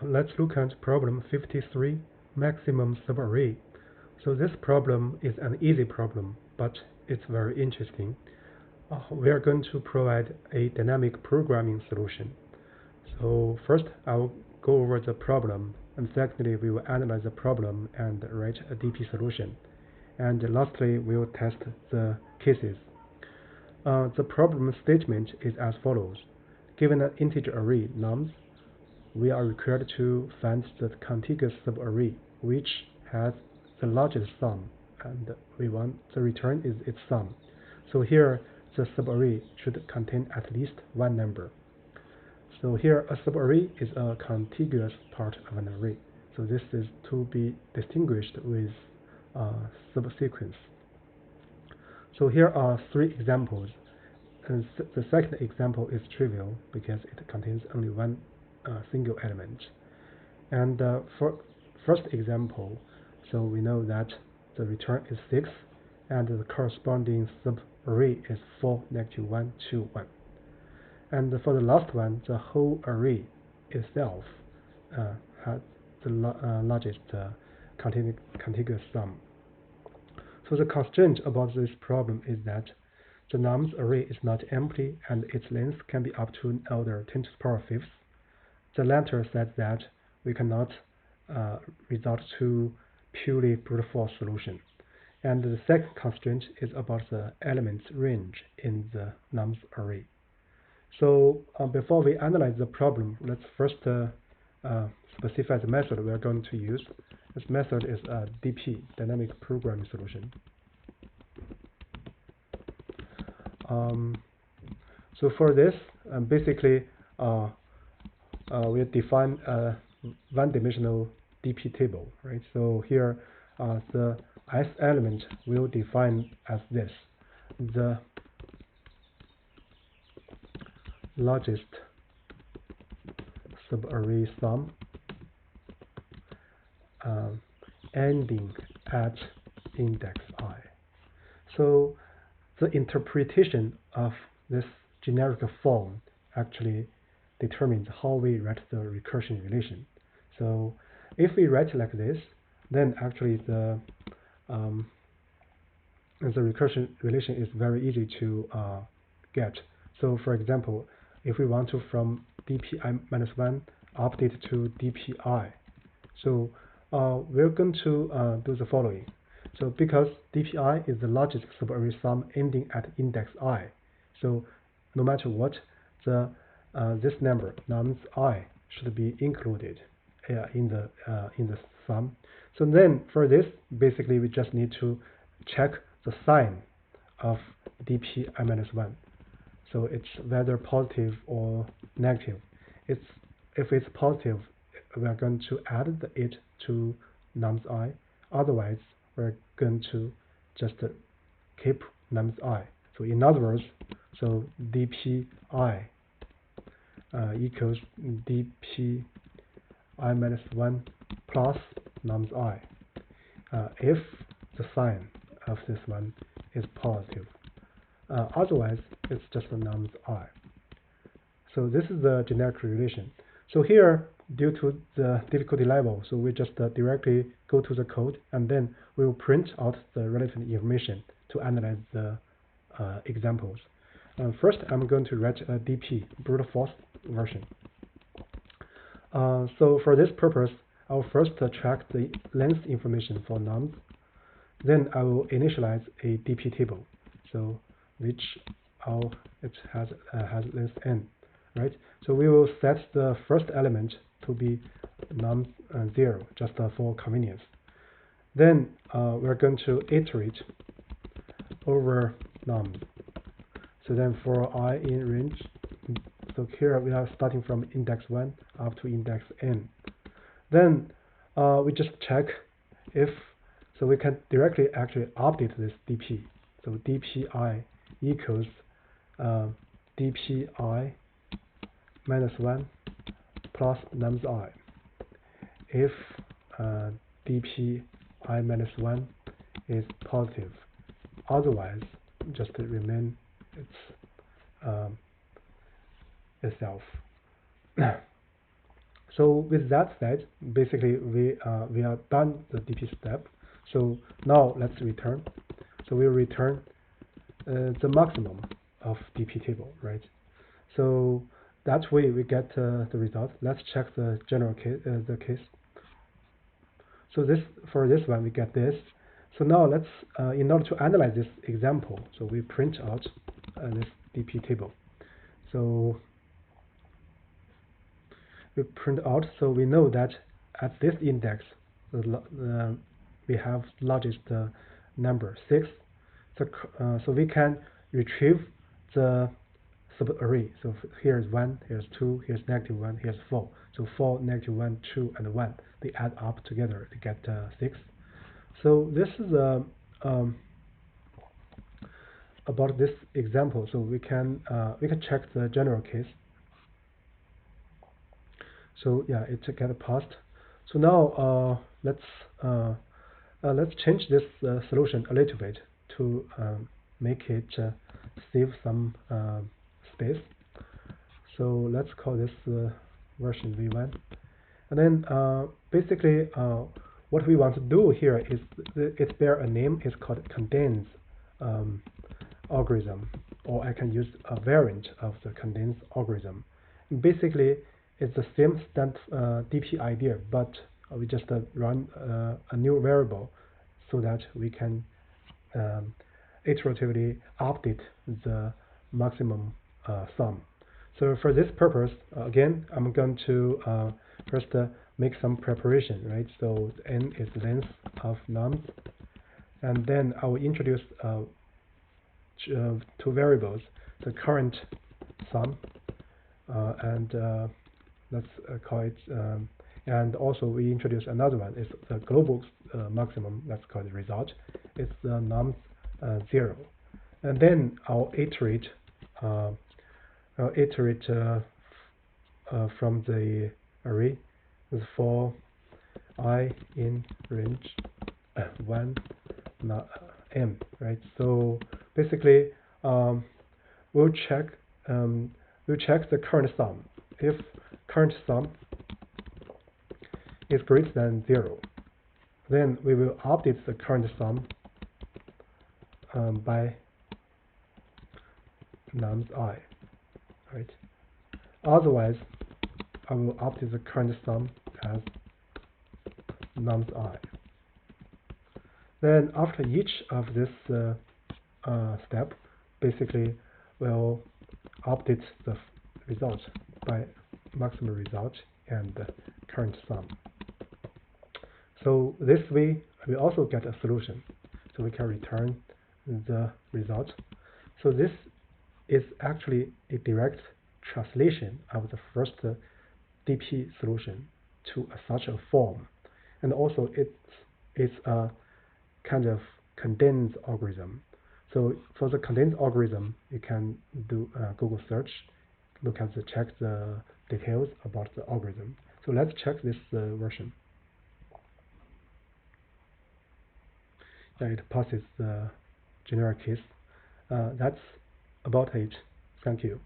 Let's look at problem 53, maximum subarray. So this problem is an easy problem, but it's very interesting. We are going to provide a dynamic programming solution. So first, I will go over the problem, and secondly, we will analyze the problem and write a DP solution. And lastly, we will test the cases. The problem statement is as follows. Given an integer array nums, we are required to find the contiguous subarray which has the largest sum, and we want the return is its sum. So here the subarray should contain at least one number. So here a subarray is a contiguous part of an array. So this is to be distinguished with subsequence. So here are three examples. And the second example is trivial because it contains only one single element. And for first example, so we know that the return is 6 and the corresponding subarray is 4, negative 1, 2, 1. And for the last one, the whole array itself has the largest contiguous sum. So the constraint about this problem is that the nums array is not empty and its length can be up to an order 10 to the power 5th. The latter says that we cannot resort to purely brute force solution. And the second constraint is about the elements range in the nums array. So before we analyze the problem, let's first specify the method we are going to use. This method is a DP, dynamic programming solution. So for this, basically, we define a one-dimensional DP table, right? So here, the ith element will define as this: the largest subarray sum ending at index I. So the interpretation of this generic form actually determines how we write the recursion relation. So if we write like this, then actually the recursion relation is very easy to get. So for example, if we want to from dpi-1 update to dpi, so we're going to do the following. So because dpi is the largest subarray sum ending at index I, so no matter what, the this number nums I should be included in the sum. So then for this, basically we just need to check the sign of dpi-1. So it's whether positive or negative. If it's positive, we are going to add it to nums I. Otherwise, we're going to just keep nums I. So in other words, so dpi equals dpi-1 plus nums I if the sign of this one is positive. Otherwise, it's just a nums I. So this is the generic relation. So here, due to the difficulty level, so we just directly go to the code and then we will print out the relevant information to analyze the examples. First, I'm going to write a DP, brute force version. So for this purpose, I'll first track the length information for nums. Then I will initialize a DP table, so which it has length n, right? So we will set the first element to be nums 0, just for convenience. Then we're going to iterate over nums. So then for I in range, so here we are starting from index 1 up to index n. Then we just check if, so we can directly actually update this dp. So dpi equals dpi-1 plus nums I. If dpi-1 is positive, otherwise just remain itself. So with that said, basically we are done the DP step. So now let's return. So we'll return the maximum of DP table, right? So that way we get the result. Let's check the general case. So for this one we get this. So now let's in order to analyze this example, so we print out this DP table. So we print out, so we know that at this index we have largest number 6. So we can retrieve the subarray. So here's 1, here's 2, here's -1, here's 4. So 4, -1, 2, and 1. They add up together to get 6. So this is about this example. So we can check the general case. So yeah, it get passed. So now let's change this solution a little bit to make it save some space. So let's call this version v1. And then basically what we want to do here is it's bear a name. It's called Kadane's algorithm, or I can use a variant of the Kadane's algorithm. And basically, it's the same DP idea, but we just run a new variable so that we can iteratively update the maximum sum. So for this purpose, again, I'm going to first make some preparation, right? So n is length of nums, and then I will introduce two variables, the current sum, and let's call it, and also we introduce another one, is the global maximum, let's call it result. It's the nums 0, and then I'll iterate from the array for I in range 1 m, right? So basically we'll check the current sum. If current sum is greater than 0, then we will update the current sum by nums I, right? Otherwise, I will update the current sum as nums I. Then after each of this step, basically we'll update the result by maximum result and current sum. So this way we also get a solution. So we can return the result. So this is actually a direct translation of the first DP solution to such a form, and also it's a kind of Kadane's algorithm. So for the Kadane's algorithm, you can do Google search, check the details about the algorithm. So let's check this version. Yeah, it passes the generic case. That's about it. Thank you.